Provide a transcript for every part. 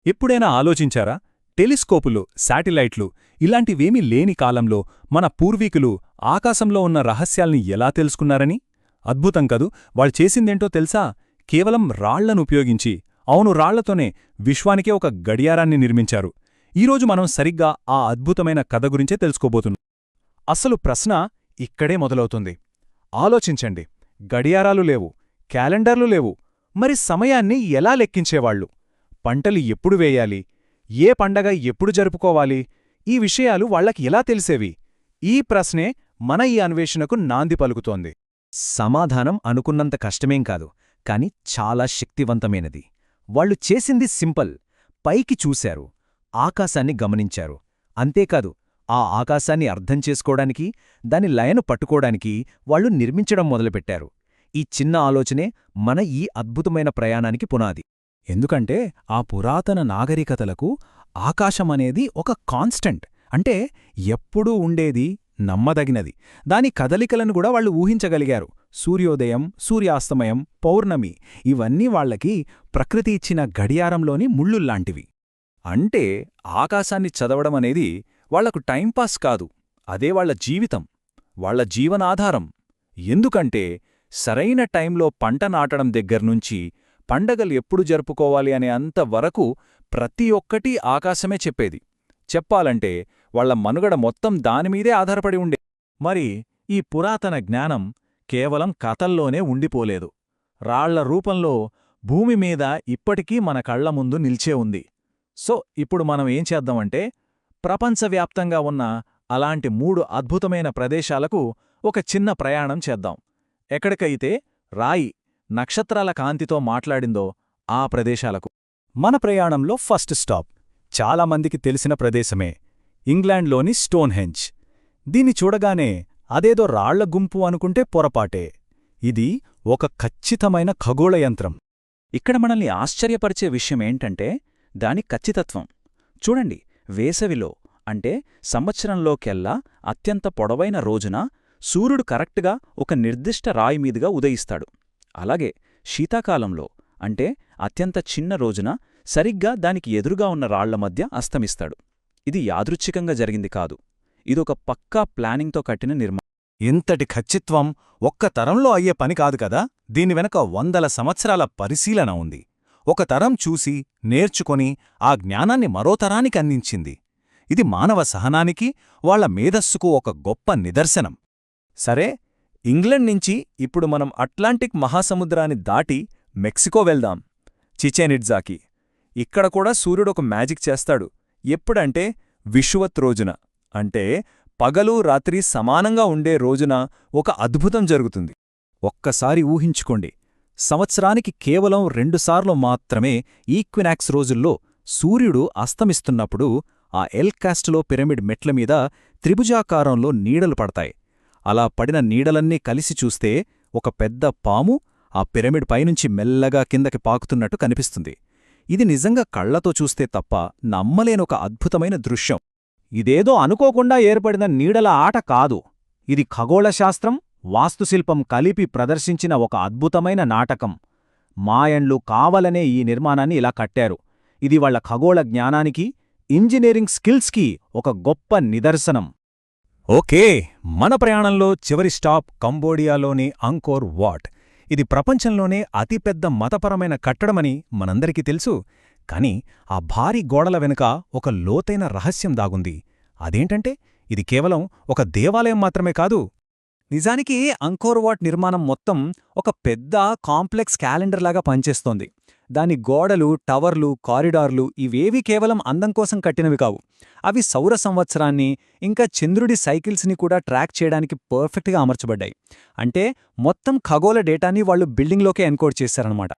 ఎప్పుడైనా ఆలోచించారా? టెలిస్కోపులు, శాటిలైట్లు ఇలాంటివేమీ లేని కాలంలో మన పూర్వీకులు ఆకాశంలో ఉన్న రహస్యాల్ని ఎలా తెలుసుకున్నారని? అద్భుతం కదూ! వాళ్ళు చేసిందేంటో తెలుసా? కేవలం రాళ్లను ఉపయోగించి, అవును రాళ్లతోనే విశ్వానికే ఒక గడియారాన్ని నిర్మించారు. ఈరోజు మనం సరిగ్గా ఆ అద్భుతమైన కథ గురించే తెలుసుకోబోతున్నాం. అసలు ప్రశ్న ఇక్కడే మొదలవుతుంది. ఆలోచించండి, గడియారాలు లేవు, క్యాలెండర్లు లేవు, మరి సమయాన్ని ఎలా లెక్కించేవాళ్లు? పంటలు ఎప్పుడు వేయాలి, ఏ పండగ ఎప్పుడు జరుపుకోవాలి, ఈ విషయాలు వాళ్లకి ఎలా తెలిసేవి? ఈ ప్రశ్నే మన ఈ అన్వేషణకు నాంది పలుకుతోంది. సమాధానం అనుకున్నంత కష్టమేం కాదు, కాని చాలా శక్తివంతమైనది. వాళ్లు చేసింది సింపుల్. పైకి చూశారు, ఆకాశాన్ని గమనించారు. అంతేకాదు, ఆ ఆకాశాన్ని అర్థం చేసుకోవడానికి, దాని లయను పట్టుకోవడానికి వాళ్లు నిర్మించడం మొదలుపెట్టారు. ఈ చిన్న ఆలోచనే మన ఈ అద్భుతమైన ప్రయాణానికి పునాది. ఎందుకంటే ఆ పురాతన నాగరికతలకు ఆకాశమనేది ఒక కాన్స్టెంట్, అంటే ఎప్పుడూ ఉండేది, నమ్మదగినది. దాని కదలికలను కూడా వాళ్ళు ఊహించగలిగారు. సూర్యోదయం, సూర్యాస్తమయం, పౌర్ణమి ఇవన్నీ వాళ్లకి ప్రకృతి ఇచ్చిన గడియారంలోని ముళ్ళుల్లాంటివి. అంటే ఆకాశాన్ని చదవడమనేది వాళ్లకు టైంపాస్ కాదు, అదే వాళ్ల జీవితం, వాళ్ల జీవనాధారం. ఎందుకంటే సరైన టైంలో పంట నాటడం దగ్గర్నుంచి పండగలు ఎప్పుడు జరుపుకోవాలి అనే అంతవరకు ప్రతి ఒక్కటీ ఆకాశమే చెప్పేది. చెప్పాలంటే వాళ్ల మనుగడ మొత్తం దానిమీదే ఆధారపడి ఉండే. మరి ఈ పురాతన జ్ఞానం కేవలం కథల్లోనే ఉండిపోలేదు. రాళ్ల రూపంలో భూమిమీద ఇప్పటికీ మన కళ్ల ముందు నిల్చే ఉంది. సో ఇప్పుడు మనం ఏం చేద్దామంటే, ప్రపంచవ్యాప్తంగా ఉన్న అలాంటి 3 అద్భుతమైన ప్రదేశాలకు ఒక చిన్న ప్రయాణం చేద్దాం. ఎక్కడికైతే రాయి నక్షత్రాల కాంతితో మాట్లాడిందో ఆ ప్రదేశాలకు. మన ప్రయాణంలో ఫస్ట్ స్టాప్ చాలామందికి తెలిసిన ప్రదేశమే, ఇంగ్లాండ్లోని స్టోన్హెంజ్. దీన్ని చూడగానే అదేదో రాళ్ల గుంపు అనుకుంటే పొరపాటే. ఇది ఒక ఖచ్చితమైన ఖగోళ యంత్రం. ఇక్కడ మనల్ని ఆశ్చర్యపరిచే విషయమేంటంటే దాని ఖచ్చితత్వం. చూడండి, వేసవిలో అంటే సంవత్సరంలోకెల్లా అత్యంత పొడవైన రోజున సూర్యుడు కరెక్ట్గా ఒక నిర్దిష్ట రాయిమీదుగా ఉదయిస్తాడు. అలాగే శీతాకాలంలో అంటే అత్యంత చిన్న రోజున సరిగ్గా దానికి ఎదురుగా ఉన్న రాళ్ల మధ్య అస్తమిస్తాడు. ఇది యాదృచ్ఛికంగా జరిగింది కాదు, ఇదొక పక్కా ప్లానింగ్తో కట్టిన నిర్మాణం. ఇంతటి ఖచ్చిత్వం ఒక్క తరంలో అయ్యే పని కాదు కదా. దీని వెనక 100 సంవత్సరాల పరిశీలన ఉంది. ఒక తరం చూసి, నేర్చుకొని ఆ జ్ఞానాన్ని మరో తరానికి అందించింది. ఇది మానవ సహనానికి, వాళ్ల మేధస్సుకు ఒక గొప్ప నిదర్శనం. సరే, ఇంగ్లండ్ నుంచి ఇప్పుడు మనం అట్లాంటిక్ మహాసముద్రాన్ని దాటి మెక్సికో వెళ్దాం, చిచెన్ ఇట్జాకి. ఇక్కడ కూడా సూర్యుడొక మ్యాజిక్ చేస్తాడు. ఎప్పుడంటే విషువత్ రోజున, అంటే పగలు రాత్రి సమానంగా ఉండే రోజున ఒక అద్భుతం జరుగుతుంది. ఒక్కసారి ఊహించుకోండి, సంవత్సరానికి కేవలం 2 సార్లు మాత్రమే ఈక్వినాక్స్ రోజుల్లో సూర్యుడు అస్తమిస్తున్నప్పుడు ఆ ఎల్ కాస్టలో పిరమిడ్ మెట్లమీద త్రిభుజాకారంలో నీడలు పడతాయి. అలా పడిన నీడలన్నీ కలిసి చూస్తే ఒక పెద్ద పాము ఆ పిరమిడ్ పైనుంచి మెల్లగా కిందకి పాకుతున్నట్టు కనిపిస్తుంది. ఇది నిజంగా కళ్లతో చూస్తే తప్ప నమ్మలేనొక అద్భుతమైన దృశ్యం. ఇదేదో అనుకోకుండా ఏర్పడిన నీడల ఆట కాదు. ఇది ఖగోళశాస్త్రం, వాస్తుశిల్పం కలిపి ప్రదర్శించిన ఒక అద్భుతమైన నాటకం. మాయన్లు కావలనే ఈ నిర్మాణాన్ని ఇలా కట్టారు. ఇది వాళ్ల ఖగోళ జ్ఞానానికి, ఇంజనీరింగ్ స్కిల్స్కి ఒక గొప్ప నిదర్శనం. ఓకే, మన ప్రయాణంలో చివరి స్టాప్ కంబోడియాలోని అంకోర్ వాట్. ఇది ప్రపంచంలోనే అతిపెద్ద మతపరమైన కట్టడమని మనందరికీ తెలుసు. కాని ఆ భారీ గోడల వెనుక ఒక లోతైన రహస్యం దాగుంది. అదేంటంటే ఇది కేవలం ఒక దేవాలయం మాత్రమే కాదు. నిజానికి అంకోర్ వాట్ నిర్మాణం మొత్తం ఒక పెద్ద కాంప్లెక్స్ క్యాలెండర్లాగా పనిచేస్తోంది. దాని గోడలు, టవర్లు, కారిడార్లు ఇవేవీ కేవలం అందం కోసం కట్టినవి కావు. అవి సౌర సంవత్సరాన్ని, ఇంకా చంద్రుడి సైకిల్స్ని కూడా ట్రాక్ చేయడానికి పర్ఫెక్ట్గా అమర్చబడ్డాయి. అంటే మొత్తం ఖగోళ డేటాని వాళ్లు బిల్డింగ్లోకే ఎన్కోడ్ చేశారన్నమాట.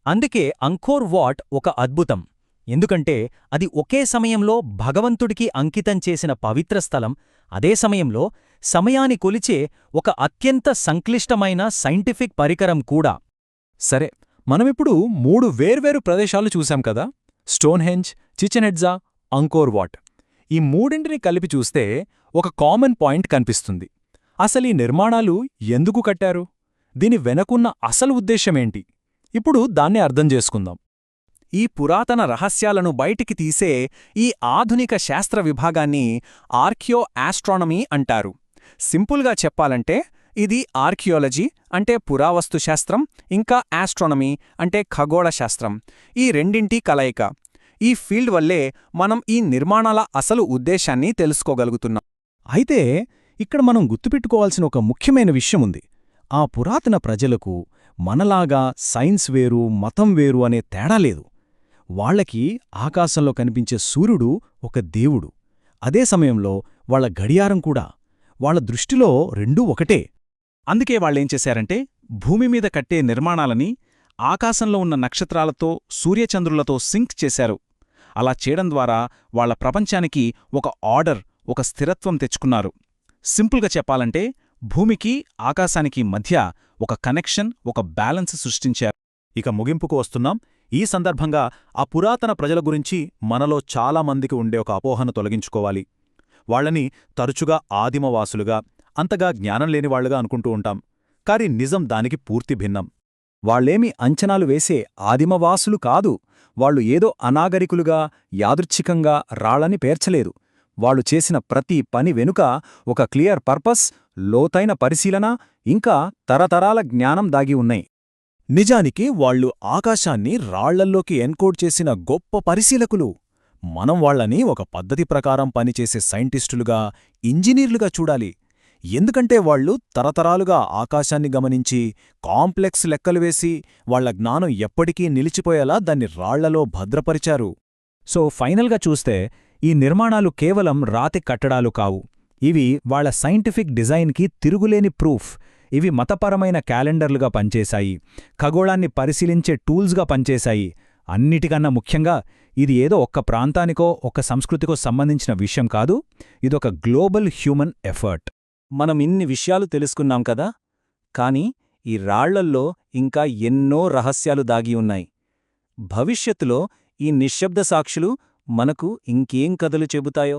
అందుకే అంకోర్ వాట్ ఒక అద్భుతం. ఎందుకంటే అది ఒకే సమయంలో భగవంతుడికి అంకితం చేసిన పవిత్ర స్థలం, అదే సమయంలో సమయాన్ని కొలిచే ఒక అత్యంత సంక్లిష్టమైన సైంటిఫిక్ పరికరం కూడా. సరే, మనమిప్పుడు 3 వేర్వేరు ప్రదేశాలు చూశాం కదా, Stonehenge, Chichen Itza, Angkor what. ఈ మూడింటిని కలిపి చూస్తే ఒక కామన్ పాయింట్ కనిపిస్తుంది. అసలీ నిర్మాణాలు ఎందుకు కట్టారు? దీని వెనకున్న అసలు ఉద్దేశమేంటి? ఇప్పుడు దాన్ని అర్థం చేసుకుందాం. ఈ పురాతన రహస్యాలను బయటికి తీసే ఈ ఆధునిక శాస్త్ర విభాగాన్ని ఆర్కియో ఆస్ట్రానమీ అంటారు. సింపుల్గా చెప్పాలంటే ఇది ఆర్కియాలజీ అంటే పురావస్తు శాస్త్రం, ఇంకా ఆస్ట్రానమీ అంటే ఖగోళ శాస్త్రం, ఈ రెండింటి కలయిక. ఈ ఫీల్డ్ వల్లే మనం ఈ నిర్మాణాల అసలు ఉద్దేశాన్ని తెలుసుకోగలుగుతున్నాం. అయితే ఇక్కడ మనం గుర్తుపెట్టుకోవాల్సిన ఒక ముఖ్యమైన విషయముంది. ఆ పురాతన ప్రజలకు మనలాగా సైన్స్ వేరు, మతం వేరు అనే తేడా లేదు. వాళ్లకి ఆకాశంలో కనిపించే సూర్యుడు ఒక దేవుడు. అదే సమయంలో వాళ్ల గడియారం కూడా. వాళ్ల దృష్టిలో రెండూ ఒకటే. అందుకే వాళ్ళేం చేశారంటే భూమిమీద కట్టే నిర్మాణాలని ఆకాశంలో ఉన్న నక్షత్రాలతో, సూర్యచంద్రులతో సింక్ చేశారు. అలా చేయడం ద్వారా వాళ్ల ప్రపంచానికి ఒక ఆర్డర్, ఒక స్థిరత్వం తెచ్చుకున్నారు. సింపుల్గా చెప్పాలంటే భూమికి, ఆకాశానికి మధ్య ఒక కనెక్షన్, ఒక బ్యాలెన్స్ సృష్టించారు. ఇక ముగింపుకు వస్తున్నాం. ఈ సందర్భంగా ఆ పురాతన ప్రజల గురించి మనలో చాలామందికి ఉండే ఒక అపోహను తొలగించుకోవాలి. వాళ్లని తరచుగా ఆదిమవాసులుగా, అంతగా జ్ఞానం లేనివాళ్లుగా అనుకుంటూ ఉంటాం. కాని నిజం దానికి పూర్తి భిన్నం. వాళ్లేమి అంచనాలు వేసే ఆదిమవాసులు కాదు. వాళ్లు ఏదో అనాగరికులుగా, యాదృచ్ఛికంగా రాళ్లని పేర్చలేదు. వాళ్లు చేసిన ప్రతి పని వెనుక ఒక క్లియర్ పర్పస్, లోతైన పరిశీలన, ఇంకా తరతరాల జ్ఞానం దాగి ఉన్నాయి. నిజానికి వాళ్లు ఆకాశాన్ని రాళ్లల్లోకి ఎన్కోడ్ చేసిన గొప్ప పరిశీలకులు. మనం వాళ్లని ఒక పద్ధతి ప్రకారం పనిచేసే సైంటిస్టులుగా, ఇంజనీర్లుగా చూడాలి. ఎందుకంటే వాళ్లు తరతరాలుగా ఆకాశాన్ని గమనించి, కాంప్లెక్స్ లెక్కలు వేసి, వాళ్ల జ్ఞానం ఎప్పటికీ నిలిచిపోయేలా దాన్ని రాళ్లలో భద్రపరిచారు. సో ఫైనల్గా చూస్తే ఈ నిర్మాణాలు కేవలం రాతి కట్టడాలు కావు. ఇవి వాళ్ల సైంటిఫిక్ డిజైన్కి తిరుగులేని ప్రూఫ్. ఇవి మతపరమైన క్యాలెండర్లుగా పనిచేశాయి, ఖగోళాన్ని పరిశీలించే టూల్స్గా పనిచేశాయి. అన్నిటికన్నా ముఖ్యంగా ఇది ఏదో ఒక్క ప్రాంతానికో, ఒక్క సంస్కృతికో సంబంధించిన విషయం కాదు. ఇదొక గ్లోబల్ హ్యూమన్ ఎఫర్ట్. మనం ఇన్ని విషయాలు తెలుసుకున్నాం కదా, కాని ఈ రాళ్లల్లో ఇంకా ఎన్నో రహస్యాలు దాగి ఉన్నాయి. భవిష్యత్తులో ఈ నిశ్శబ్ద సాక్షులు మనకు ఇంకేం కథలు చెబుతాయో.